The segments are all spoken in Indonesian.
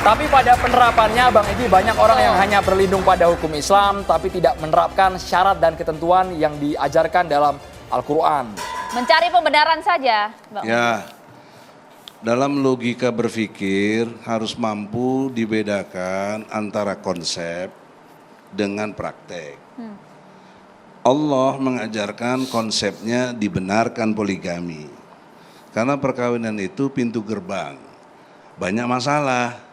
Tapi pada penerapannya Bang Egy, banyak orang yang hanya berlindung pada hukum Islam tapi tidak menerapkan syarat dan ketentuan yang diajarkan dalam Al-Quran. Mencari pembenaran saja, Bang. Ya, dalam logika berpikir harus mampu dibedakan antara konsep dengan praktek. Allah mengajarkan konsepnya dibenarkan poligami. Karena perkawinan itu pintu gerbang. Banyak masalah.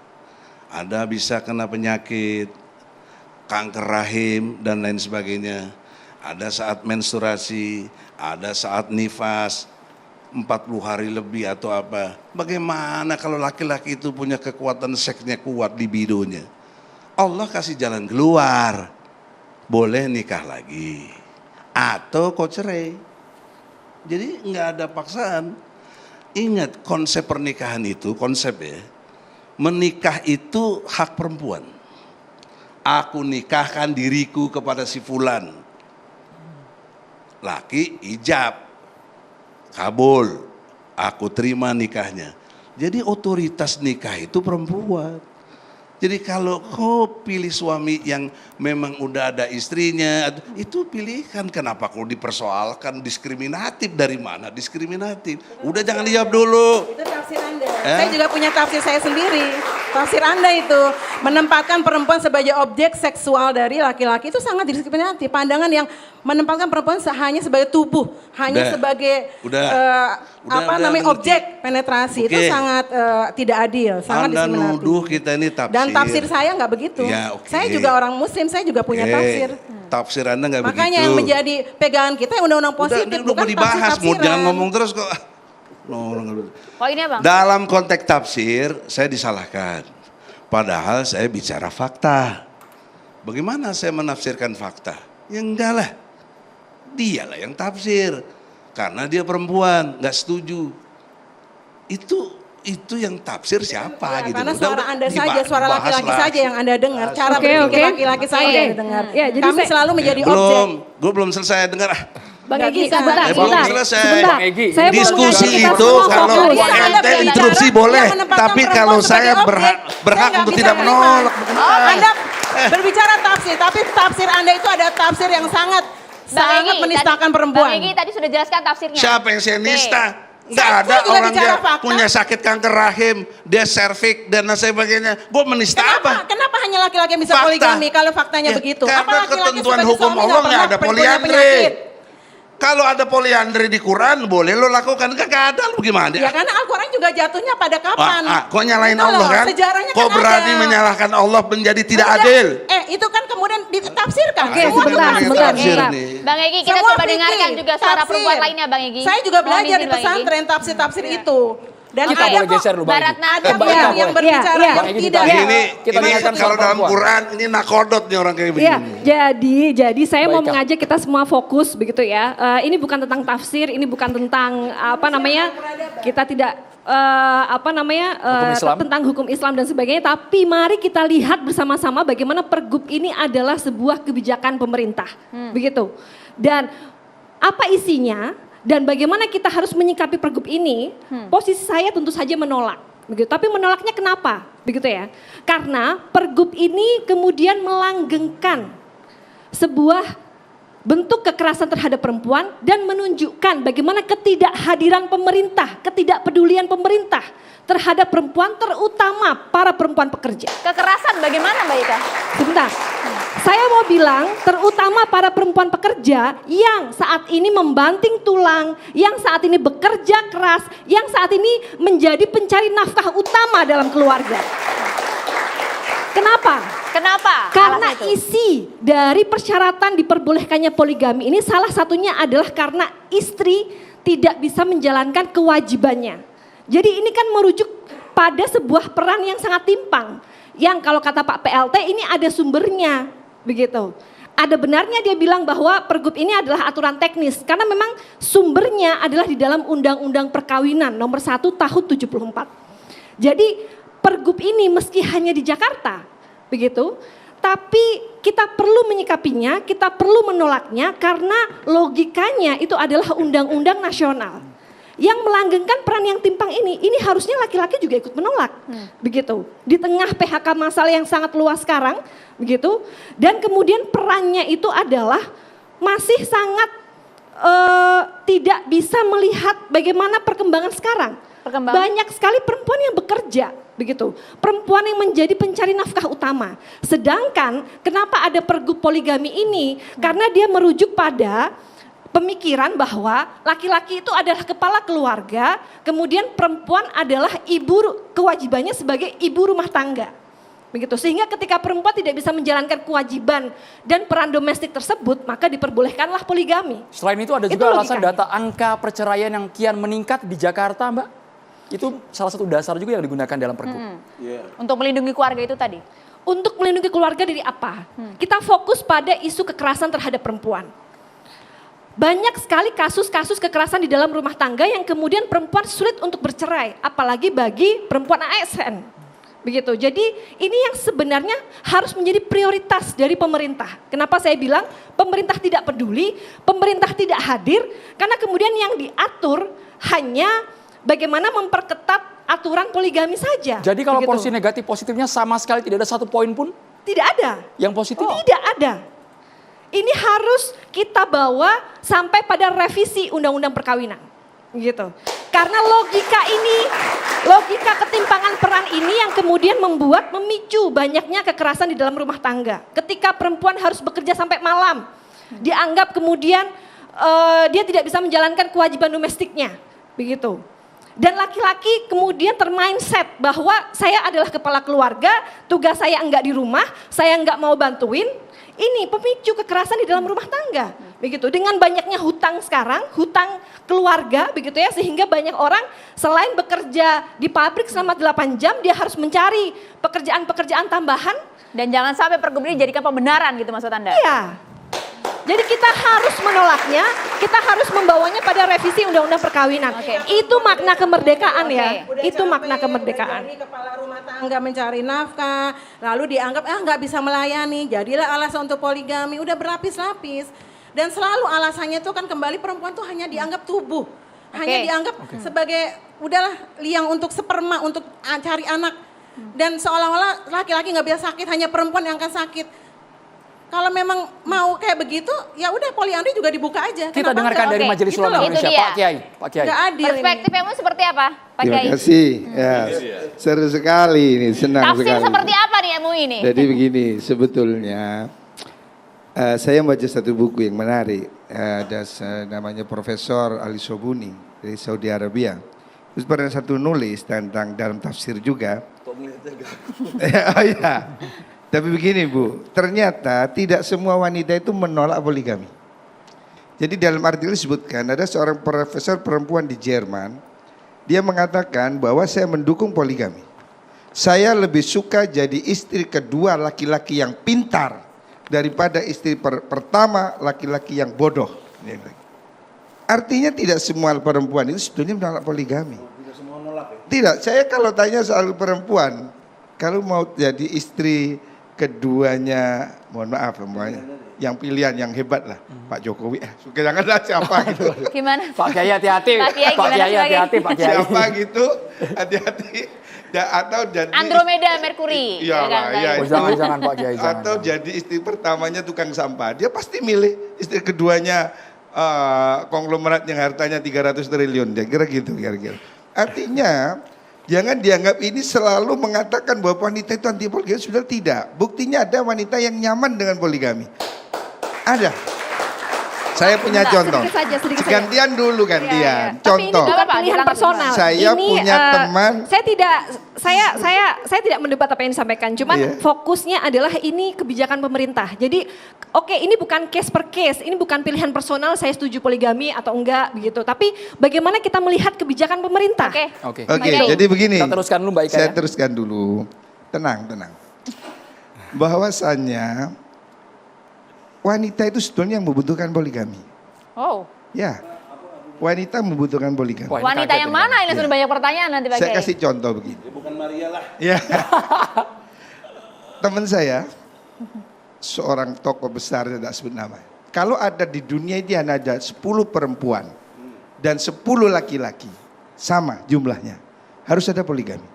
Ada bisa kena penyakit, kanker rahim dan lain sebagainya. Ada saat menstruasi, ada saat nifas, 40 hari lebih atau apa. Bagaimana kalau laki-laki itu punya kekuatan seksnya kuat, libidonya. Allah kasih jalan keluar. Boleh nikah lagi. Atau kau cerai. Jadi nggak ada paksaan. Ingat konsep pernikahan itu, konsep ya. Menikah itu hak perempuan. Aku nikahkan diriku kepada si fulan. Laki ijab. Kabul. Aku terima nikahnya. Jadi otoritas nikah itu perempuan. Jadi kalau kau pilih suami yang memang udah ada istrinya, itu pilihan. Kenapa kau dipersoalkan diskriminatif? Dari mana diskriminatif? Udah jangan dijawab dulu. Itu tafsir Anda. Saya juga punya tafsir saya sendiri. Tafsir Anda itu menempatkan perempuan sebagai objek seksual dari laki-laki itu sangat diskriminatif. Pandangan yang menempatkan perempuan hanya sebagai tubuh, hanya sebagai objek penetrasi, itu sangat tidak adil, sangat Anda diskriminatif. nuduh kita ini tafsir. Dan tafsir saya nggak begitu. Ya, okay. Saya juga orang Muslim, saya juga punya tafsir. Tafsir Anda nggak begitu. Makanya yang menjadi pegangan kita undang-undang positif, udah bukan mau dibahas, mau tafsir-tafsiran. jangan ngomong terus kok. Poinnya Bang. Dalam konteks tafsir saya disalahkan. Padahal saya bicara fakta. Bagaimana saya menafsirkan fakta? Ya enggak lah. Dialah yang tafsir. Karena dia perempuan, nggak setuju. Itu yang tafsir siapa gitu. Karena suara Anda saja, suara laki-laki saja yang Anda dengar. Cara berpikir laki-laki saja yang dengar. Ya, jadi kami selalu menjadi objek. Gue belum selesai dengar. Bang Egy, Sebentar. sebentar. Saya mau diskusi mengajak kita itu semua kalau fokus. ente interupsi boleh, tapi kalau saya berhak untuk tidak menolak. Anda berbicara tafsir, tapi tafsir Anda itu ada tafsir yang sangat menistakan perempuan. Bang Egy tadi sudah jelaskan tafsirnya. Siapa yang saya nista? Nggak Saya ada juga orang bicara dia fakta. punya sakit kanker rahim, dia serviks dan lain sebagainya. Gue menista apa? Kenapa hanya laki-laki yang bisa Fakta. poligami kalau faktanya begitu? Karena Apa laki-laki ketentuan sebagai hukum suami Allah nggak nggak ada pernah punya poliandri. penyakit? Kalau ada poliandri di Quran boleh lo lakukan, gak ada lo gimana? Ya karena Al-Quran juga jatuhnya pada kapan? Kok nyalain Gitu Allah loh, kan? sejarahnya Kok kan berani ada. menyalahkan Allah menjadi tidak Udah. adil? Itu kan kemudian ditafsirkan. Oke, Semua sebentar, ditafsirkan. sebentar. Tafsir Iya. nih. Bang Egy kita Semua coba fikih, dengarkan juga suara tafsir. perempuan lainnya Bang Egy. Saya juga Mohon belajar izin, di Bang Egy. pesantren tafsir-tafsir itu. Dan Kita ada boleh kok geser dulu Bang Barat Egy. Nada ada Banyak yang boleh. berbicara Iya, yang Bang Egy tidak. ditahan. Ini Kita dengarkan kalau suara dalam perempuan. Quran ini nakodot nih orang kayak Iya, begini. jadi saya mau Baik, Kak. mengajak kita semua fokus begitu ya. Ini bukan tentang tafsir, ini bukan tentang kita tidak Hukum Islam. tentang hukum Islam dan sebagainya. Tapi mari kita lihat bersama-sama bagaimana Pergub ini adalah sebuah kebijakan pemerintah, begitu. Dan apa isinya? Dan bagaimana kita harus menyikapi Pergub ini? Posisi saya tentu saja menolak, begitu. Tapi menolaknya kenapa? Begitu ya. Karena Pergub ini kemudian melanggengkan sebuah bentuk kekerasan terhadap perempuan dan menunjukkan bagaimana ketidakhadiran pemerintah, ketidakpedulian pemerintah terhadap perempuan, terutama para perempuan pekerja. Kekerasan bagaimana Mbak Ika? Sebentar, saya mau bilang terutama para perempuan pekerja yang saat ini membanting tulang, yang saat ini bekerja keras, yang saat ini menjadi pencari nafkah utama dalam keluarga. Kenapa? Kenapa? Karena Alasan itu? isi dari persyaratan diperbolehkannya poligami ini salah satunya adalah karena istri tidak bisa menjalankan kewajibannya. Jadi ini kan merujuk pada sebuah peran yang sangat timpang. Yang kalau kata Pak PLT ini ada sumbernya, begitu. Ada benarnya dia bilang bahwa Pergub ini adalah aturan teknis. Karena memang sumbernya adalah di dalam Undang-Undang Perkawinan nomor 1 tahun 74. Jadi Pergub ini meski hanya di Jakarta, begitu. Tapi kita perlu menyikapinya, kita perlu menolaknya karena logikanya itu adalah undang-undang nasional. yang melanggengkan peran yang timpang ini harusnya laki-laki juga ikut menolak, begitu. Di tengah PHK massal yang sangat luas sekarang, begitu. Dan kemudian perannya itu adalah masih sangat tidak bisa melihat bagaimana perkembangan sekarang. Banyak sekali perempuan yang bekerja, begitu. Perempuan yang menjadi pencari nafkah utama. Sedangkan kenapa ada pergub poligami ini? Karena dia merujuk pada pemikiran bahwa laki-laki itu adalah kepala keluarga, kemudian perempuan adalah kewajibannya sebagai ibu rumah tangga. Begitu, sehingga ketika perempuan tidak bisa menjalankan kewajiban dan peran domestik tersebut, maka diperbolehkanlah poligami. Selain itu ada juga alasan data angka perceraian yang kian meningkat di Jakarta, Mbak. Itu salah satu dasar juga yang digunakan dalam pergub. Untuk melindungi keluarga itu tadi? Untuk melindungi keluarga dari apa? Kita fokus pada isu kekerasan terhadap perempuan. Banyak sekali kasus-kasus kekerasan di dalam rumah tangga yang kemudian perempuan sulit untuk bercerai, apalagi bagi perempuan ASN. Begitu. Jadi ini yang sebenarnya harus menjadi prioritas dari pemerintah. Kenapa saya bilang pemerintah tidak peduli, pemerintah tidak hadir, karena kemudian yang diatur hanya bagaimana memperketat aturan poligami saja. Jadi kalau begitu. porsi negatif positifnya sama sekali tidak ada satu poin pun? Tidak ada. Yang positif? Tidak ada. Ini harus kita bawa sampai pada revisi undang-undang perkawinan. Gitu. Karena logika ketimpangan peran ini yang kemudian memicu banyaknya kekerasan di dalam rumah tangga. Ketika perempuan harus bekerja sampai malam, dianggap kemudian dia tidak bisa menjalankan kewajiban domestiknya, begitu. Dan laki-laki kemudian termindset bahwa saya adalah kepala keluarga, tugas saya enggak di rumah, saya enggak mau bantuin. Ini pemicu kekerasan di dalam rumah tangga, begitu. Dengan banyaknya hutang sekarang, hutang keluarga, begitu ya, sehingga banyak orang selain bekerja di pabrik selama 8 jam, dia harus mencari pekerjaan-pekerjaan tambahan. Dan jangan sampai pergub ini jadikan pembenaran gitu maksud Anda? Iya. Jadi kita harus menolaknya, kita harus membawanya pada revisi undang-undang perkawinan. Itu makna kemerdekaan ya, itu makna kemerdekaan. Dari kepala rumah tangga mencari nafkah, lalu dianggap nggak bisa melayani, jadilah alasan untuk poligami, udah berlapis-lapis. Dan selalu alasannya tuh kan kembali perempuan tuh hanya dianggap tubuh, hanya dianggap sebagai udahlah liang untuk sperma, untuk cari anak. Dan seolah-olah laki-laki nggak bisa sakit, hanya perempuan yang akan sakit. Kalau memang mau kayak begitu, ya udah poliandri juga dibuka aja. Kita dengarkan dari Majelis Ulama Indonesia, Pak Kiai. Pak Kiai. Nggak adil Perspektif kamu seperti apa, Pak Terima Kiai? kasih. Ya, seru sekali ini, senang Tafsir sekali. seperti apa nih MUI ini? Jadi begini, sebetulnya saya membaca satu buku yang menarik. Ada namanya Profesor Ali Sobuni dari Saudi Arabia. Terus pernah satu nulis tentang dalam tafsir juga. Oh iya. Tapi begini Bu, ternyata tidak semua wanita itu menolak poligami. Jadi dalam artikel disebutkan ada seorang profesor perempuan di Jerman, dia mengatakan bahwa saya mendukung poligami. Saya lebih suka jadi istri kedua laki-laki yang pintar daripada istri pertama laki-laki yang bodoh. Artinya tidak semua perempuan itu sebetulnya menolak poligami. Tidak, saya kalau tanya soal perempuan, kalau mau jadi istri keduanya, mohon maaf semuanya, yang pilihan yang hebat lah, Pak Jokowi, suka janganlah siapa gitu. Gimana? Pak Kiai hati-hati. Pak Kiai Pak gimana, Kiai Pak Kiai? hati-hati, Pak Kiai. Siapa gitu, hati-hati. Atau jadi Andromeda Merkuri. Iya kan, lah, iya. Oh, jangan Pak Kiai, jangan. Atau jadi istri pertamanya tukang sampah, dia pasti milih istri keduanya konglomerat yang hartanya 300 triliun, dia kira gitu kira-kira. Artinya jangan dianggap ini selalu mengatakan bahwa wanita itu anti poligami, sudah tidak. Buktinya ada wanita yang nyaman dengan poligami. Ada. Saya punya contoh. Sedikit saja. Gantian dulu gantian. Tapi ini Contoh. bukan pilihan personal. Saya Ini, punya teman. Saya tidak mendebat apa yang disampaikan. Cuman Iya. fokusnya adalah ini kebijakan pemerintah. Jadi oke, ini bukan case per case. Ini bukan pilihan personal. Saya setuju poligami atau enggak begitu. Tapi bagaimana kita melihat kebijakan pemerintah? Oke. Oke. Oke, Baik. jadi begini. Kita teruskan dulu Mbak Ika Saya ya. teruskan dulu. Tenang. Bahwasannya wanita itu sebetulnya yang membutuhkan poligami. Oh. Ya, wanita membutuhkan poligami. Wah, ini Wanita kaget yang ini, mana Bang. ini sudah banyak pertanyaan nanti Pak Saya Kiai. kasih contoh begini. Bukan Maria lah. Ya. Teman saya, seorang tokoh besar tidak sebut nama. Kalau ada di dunia ini ada 10 perempuan dan 10 laki-laki, sama jumlahnya, harus ada poligami.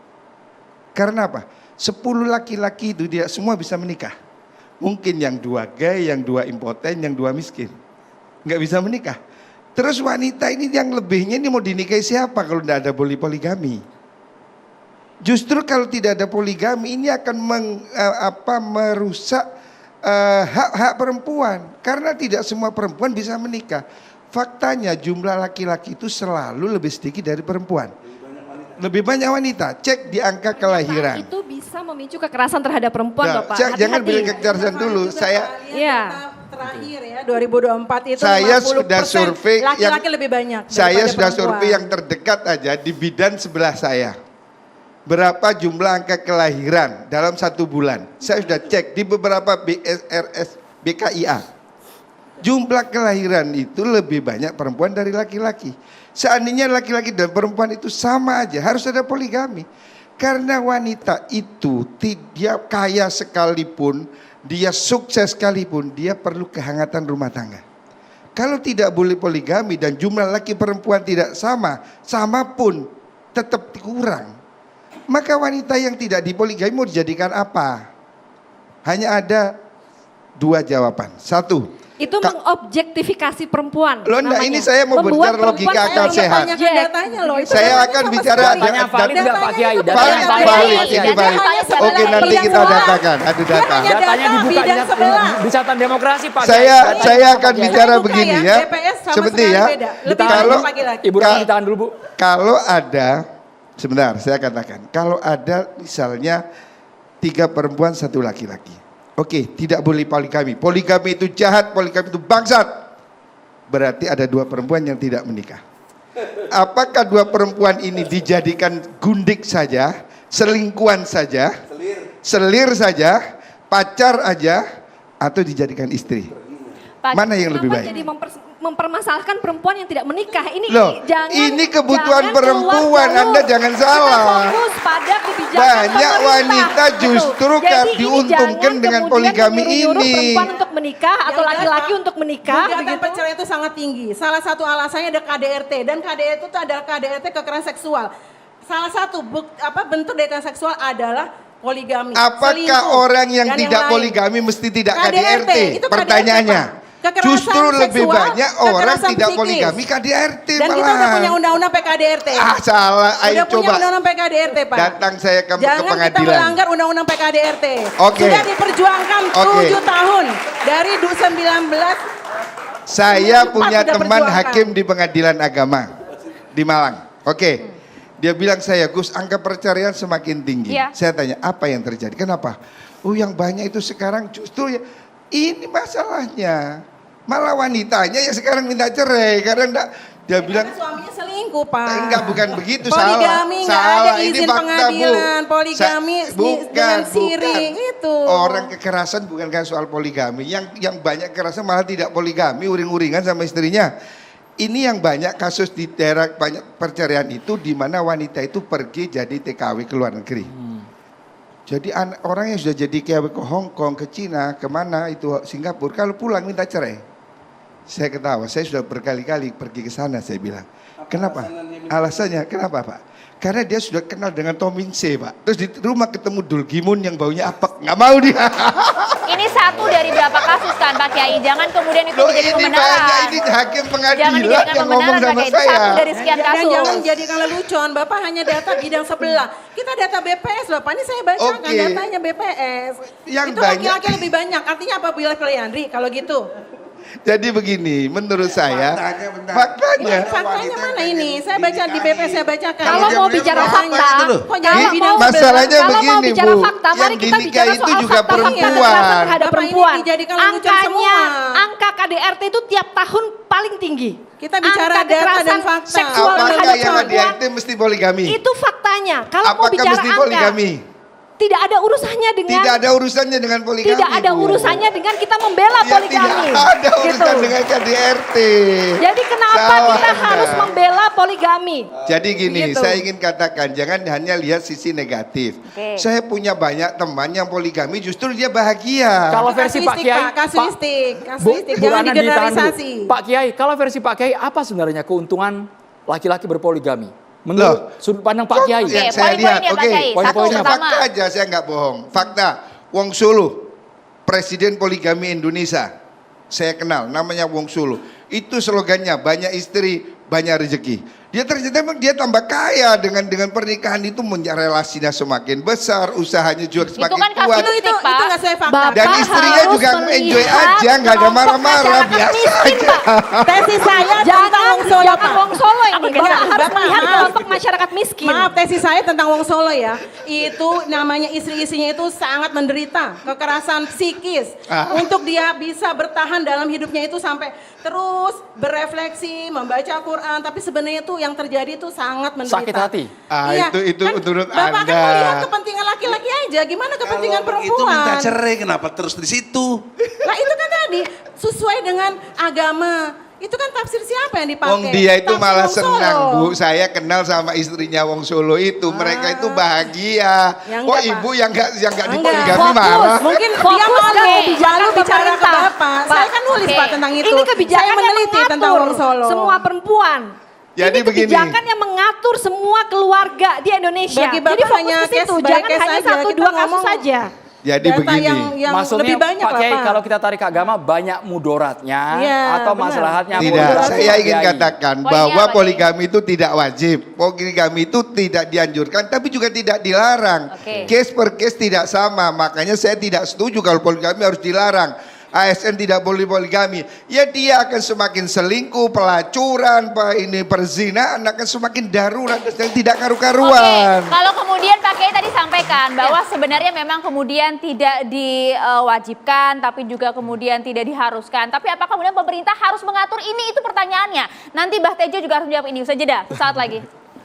Karena apa? 10 laki-laki itu dia semua bisa menikah. Mungkin yang 2 gay, yang 2 impoten, yang 2 miskin. Nggak bisa menikah. Terus wanita ini yang lebihnya ini mau dinikahi siapa kalau tidak ada poligami? Justru kalau tidak ada poligami ini akan merusak hak-hak perempuan. Karena tidak semua perempuan bisa menikah. Faktanya jumlah laki-laki itu selalu lebih sedikit dari perempuan. Lebih banyak wanita. Cek di angka kelahiran. Itu bisa memicu kekerasan terhadap perempuan, Nah, Bapak. jangan Hati-hati. bilang kekerasan dulu. Iya. Terakhir ya 2024 itu Saya 50% sudah survei laki-laki lebih banyak. Saya daripada sudah perempuan. survei yang terdekat aja di bidan sebelah saya. Berapa jumlah angka kelahiran dalam 1 bulan? Saya sudah cek di beberapa BSRS BKIA. Jumlah kelahiran itu lebih banyak perempuan dari laki-laki. Seandainya laki-laki dan perempuan itu sama aja, harus ada poligami. Karena wanita itu dia kaya sekalipun, dia sukses sekalipun, dia perlu kehangatan rumah tangga. Kalau tidak boleh poligami dan jumlah laki perempuan tidak sama, sama pun tetap kurang. Maka wanita yang tidak dipoligami mau dijadikan apa? Hanya ada 2 jawaban. 1. Itu mengobjektifikasi perempuan. Loh enggak, namanya. ini saya mau Membuat bicara logika perempuan akal sebagai sehat. Banyak objek. datanya loh. Itu Saya datanya akan sama bicara sekali. Datanya valid nggak Pak Kiai? Valid, Datanya valid, ini Datanya valid. valid. Oke, nanti kita datakan, adu data. Hanya Datanya data dibuka bidang sebelah. di catatan demokrasi Pak Kiai. Saya Datanya akan Pak Kiai. bicara Buka begini ya, ya. BPS sama Seperti sekali ya. beda. Lebih Ditahan Kalau dulu. laki-laki. Ibu Rani ditahan dulu Bu. Kalau ada, sebentar saya katakan, kalau ada misalnya 3 perempuan 1 laki-laki. Oke, tidak boleh poligami. Poligami itu jahat, poligami itu bangsat. Berarti ada 2 perempuan yang tidak menikah. Apakah 2 perempuan ini dijadikan gundik saja, selingkuhan saja, selir saja, pacar aja, atau dijadikan istri? Pak, Mana yang lebih Kenapa baik? jadi mempermasalahkan perempuan yang tidak menikah? Loh, ini kebutuhan jangan perempuan, keluar jalur. Anda jangan salah. Kita fokus pada kebijakan Banyak pemerintah, wanita gitu. justru Jadi ini diuntungkan jangan dengan kemudian poligami menyuruh-nyuruh ini. perempuan untuk menikah atau Yang laki-laki jelas, untuk menikah, Gugatan begitu. perceraian itu sangat tinggi. Salah satu alasannya ada KDRT dan KDRT itu adalah KDRT kekerasan seksual. Salah satu bentuk dari kekerasan seksual adalah poligami. Apakah selingkuh, orang yang dan tidak lain. poligami mesti tidak KDRT, KDRT? itu KDRT, Pertanyaannya. Pak. Kekerasan Justru lebih seksual, banyak orang kekerasan tidak psikis. poligami KDRT Dan kita udah punya undang-undang PKDRT. Ah salah, ayo Udah punya coba. undang-undang PKDRT Pak. Datang saya ke Jangan kita pengadilan. melanggar undang-undang PKDRT. Oke. Sudah diperjuangkan Oke. 7 tahun. Dari 19 Saya punya sudah teman perjuangkan. hakim di pengadilan agama di Malang. Oke. Dia bilang saya, Gus, angka perceraian semakin tinggi. Iya. Saya tanya, apa yang terjadi? Kenapa? Oh, yang banyak itu sekarang justru ya ini masalahnya. Malah wanitanya yang sekarang minta cerai karena enggak dia bilang suaminya selingkuh Pak. enggak, bukan begitu, Poligami nggak salah. ada Ini izin fakta, Bu. pengadilan. Poligami dengan siri itu. Orang kekerasan bukan kayak soal poligami. Yang banyak kekerasan malah tidak poligami, uring-uringan sama istrinya. Ini yang banyak kasus di daerah banyak perceraian itu di mana wanita itu pergi jadi TKW ke luar negeri. Jadi orang yang sudah jadi TKW ke Hong Kong, ke Cina, kemana itu Singapura, kalau pulang minta cerai. Saya ketawa, saya sudah berkali-kali pergi ke sana, saya bilang. Kenapa? Alasannya kenapa Pak? Karena dia sudah kenal dengan Tomingse Pak. Terus di rumah ketemu Dulgimun yang baunya apek, nggak mau dia. Ini satu dari berapa kasus kan Pak Kiai? Jangan kemudian itu Loh menjadi ini pembenaran. banyak, ini hakim Jangan pengadilan dijadikan yang ngomong pembenaran Pak sama Kiai. Itu saya. satu dari sekian Dan kasus. jangan jadikan lelucon, Bapak hanya data bidang sebelah. Kita data BPS Bapak, ini saya bacakan Oke. datanya BPS. Yang itu banyak- laki-laki lebih banyak, artinya apa Bila Andri kalau gitu? Jadi begini, menurut saya faktanya Faktanya mana ini? Saya baca di BPS, saya bacakan. Kalau mau bicara fakta, Kok jadi kalau bidang mau- Masalahnya kalau mau begini, bicara Bu, fakta, yang mari kita dinikahi bicara itu soal juga fakta-fakta perempuan. kekerasan terhadap Bapak ini perempuan. dijadikan lelucon Angkanya, semua. angka KDRT itu tiap tahun paling tinggi. Kita bicara Angka data kekerasan dan fakta. seksual apakah terhadap yang perempuan ADRT mesti poligami? itu faktanya. Kalau mau Apakah bicara mesti angka, poligami? Tidak ada urusannya dengan Tidak ada urusannya dengan poligami. tidak ada Bu. urusannya dengan kita membela Ya, poligami. tidak ada urusan Gitu. dengan KDRT. Jadi kenapa Salah kita Anda. harus membela poligami? Jadi gini, Gitu. saya ingin katakan jangan hanya lihat sisi negatif. Oke. Saya punya banyak teman yang poligami justru dia bahagia. Kalau versi Pak Kasuistik, Kiai, Pak, kasuistik, Bu, kasuistik, Bu jangan Rana ditahan dulu. digeneralisasi. Pak Kiai, kalau versi Pak Kiai apa sebenarnya keuntungan laki-laki berpoligami? Menurut sudut pandang Pak Kok Kiai. yang Oke, saya lihat, poin-poinnya, Pak oke. Kiai. Satu Poin-poinnya. pertama. Fakta aja, saya nggak bohong. Fakta, Wong Solo, Presiden Poligami Indonesia, saya kenal, namanya Wong Solo. Itu slogannya, banyak istri, banyak rezeki. Dia ternyata memang dia tambah kaya dengan pernikahan itu, relasinya semakin besar, usahanya juga semakin kan kuat. kasuistik, Itu Pak. nggak sesuai fakta. Bapak Dan istrinya harus juga enjoy melihat aja, nggak ada kelompok marah-marah, masyarakat biasa miskin, aja. Pak. Tesis saya tentang Jangan, Wong Solo, jangan Pak. Wong Solo ini. Oke, Bapak jangan. harus Bapak, melihat maaf. kelompok masyarakat miskin. Maaf, tesis saya tentang Wong Solo ya. Itu namanya istri-istrinya itu sangat menderita kekerasan psikis. Untuk dia bisa bertahan dalam hidupnya itu sampai terus berefleksi, membaca Quran. Tapi sebenarnya itu yang terjadi itu sangat menderita. Sakit hati. Iya, Itu kan menurut Bapak kan Anda. melihat kepentingan laki-laki aja. Gimana kepentingan Kalau begitu minta perempuan? cerai, kenapa terus di situ? Nah itu kan tadi sesuai dengan agama. Itu kan tafsir siapa yang dipakai? Wong dia itu Tafsir malah Wong Solo. senang, Bu. Saya kenal sama istrinya Wong Solo itu. Mereka itu bahagia. Ya Kok enggak, ibu Pak. yang enggak Enggak. dipoligami Fokus. marah? Mungkin Fokus dia ke malu kebijakan lalu bicara ke pemerintah. Bapak. Saya kan nulis Oke. Pak tentang itu. Ini kebijakan Saya yang meneliti mengatur tentang Wong Solo. semua perempuan. Jadi ini begini. kebijakan yang mengatur semua keluarga di Indonesia. Bagi Jadi Bapak fokus hanya ke situ, case by jangan case hanya aja. satu Kita dua kasus ngomong saja. Jadi data begini. yang Maksudnya lebih banyak Pak lah Kiai Pak. kalau kita tarik ke agama banyak mudaratnya Iya, atau benar. maslahatnya. Tidak, mudarat saya Pak ingin Kiai. katakan Poinnya bahwa apa, poligami itu tidak wajib. Poligami itu tidak dianjurkan tapi juga tidak dilarang. Oke. Case per case tidak sama, makanya saya tidak setuju kalau poligami harus dilarang. ASN tidak boleh poligami. Ya dia akan semakin selingkuh, pelacuran, perzinahan akan semakin darurat dan tidak karu-karuan. Oke, kalau kemudian Pak Kiai tadi sampaikan bahwa sebenarnya memang kemudian tidak diwajibkan, tapi juga kemudian tidak diharuskan. Tapi apakah kemudian pemerintah harus mengatur ini? Itu pertanyaannya. Nanti Mbah Tejo juga harus menjawab ini. Usai jeda, saat lagi.